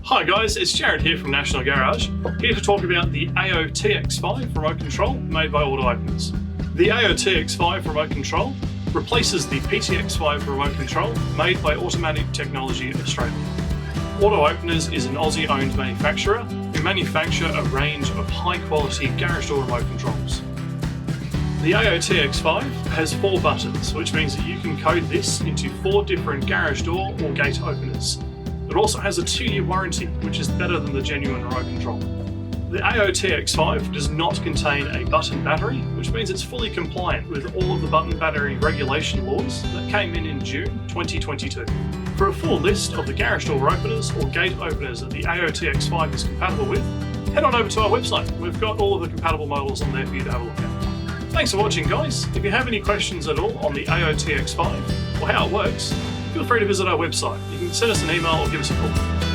Hi guys, it's Jared here from National Garage, here to talk about the AOTX5 remote control made by Auto Openers. The AOTX5 remote control replaces the PTX5 remote control made by Automatic Technology Australia. Auto Openers is an Aussie-owned manufacturer who manufacture a range of high-quality garage door remote controls. The AOTX5 has 4 buttons, which means that you can code this into 4 different garage door or gate openers. It also has a 2-year warranty, which is better than the genuine remote control. The AOTX5 does not contain a button battery, which means it's fully compliant with all of the button battery regulation laws that came in June 2022. For a full list of the garage door openers or gate openers that the AOTX5 is compatible with, head on over to our website. We've got all of the compatible models on there for you to have a look at. Thanks for watching, guys. If you have any questions at all on the AOTX5 or how it works, feel free to visit our website. You can send us an email or give us a call.